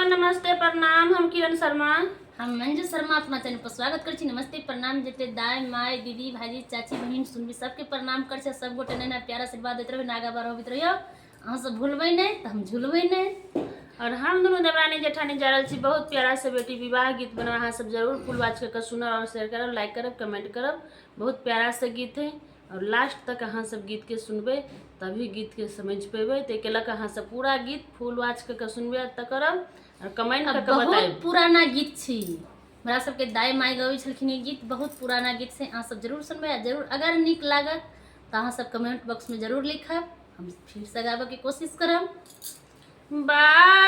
नमस्ते प्रणाम। हम किरण शर्मा, हम मंजू शर्मा अपना चैनल पर स्वागत कर छी। नमस्ते प्रणाम जते दाई माय दीदी भाजी चाची बहन सुनबी सबके प्रणाम कर छै। सब गोटे ने प्यार आशीर्वाद देते रहे, नागा बार होबत रहियो। अहाँ सब भूलबै नहीं तो हम झूलबै नहीं। और हम दोनों देवरानी जेठानी जा रही छी बहुत प्यारा से बेटी विवाह गीत बना। अहाँ सब जरूर फुल वाच करके सुनब और शेयर करब, लाइक करब, कमेंट करब। बहुत प्यारा से गीत है और लास्ट तक अहाँ सब गीत के सुनबे तभी गीत के समझ पेबे। ते केलक अहाँ सब पूरा गीत फुल वाच करके सुनबे त करब और कमेंट करके बहुत बताएब। पुराना गीत छी, हमरा सबके दाई माय गबै छलखिन। ई गीत बहुत पुराना गीत से अहाँ सब जरूर सुनबे। जरूर अगर नीक लागत तो अहाँ सब कमेंट बॉक्स में जरूर लिखब, हम फिर से गाबे के कोशिश करब। बाय।